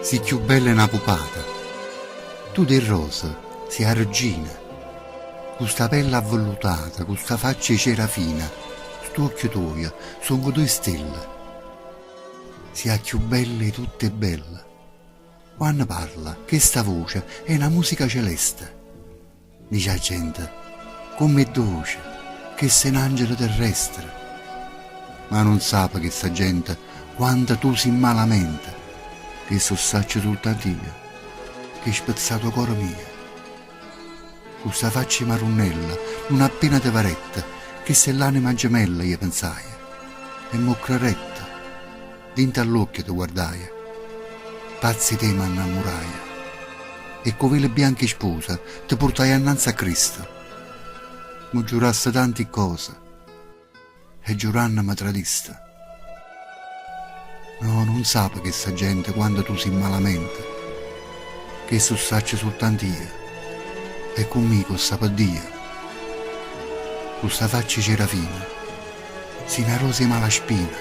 Si più bella è una pupata, tu di rosa sei la regina, questa pelle avvellutata, questa faccia di cerafina, sto occhio tuo, sono due stelle, sia più belle tutte belle. Quando parla, che sta voce è una musica celeste, dice la gente, come è dolce, che sei un angelo terrestre, ma non sa che sta gente quando tu si malamente, che so saccio soltanto io, che spezzato cuore mio. Questa faccia marunnella, non appena te varetta, che se l'anima gemella io pensai, e mocreretta, dinto all'occhio ti guardai, pazzi te m'innamorai, e con quelle bianche sposa ti portai annanzi a Cristo, mi giurasse tante cose, e giuranno mi tradista. No, non sape che sta gente quando tu si malamente, che so saccio soltanto io, e conmigo sape Dio. Questa faccia cerafina, si una rosa malaspina,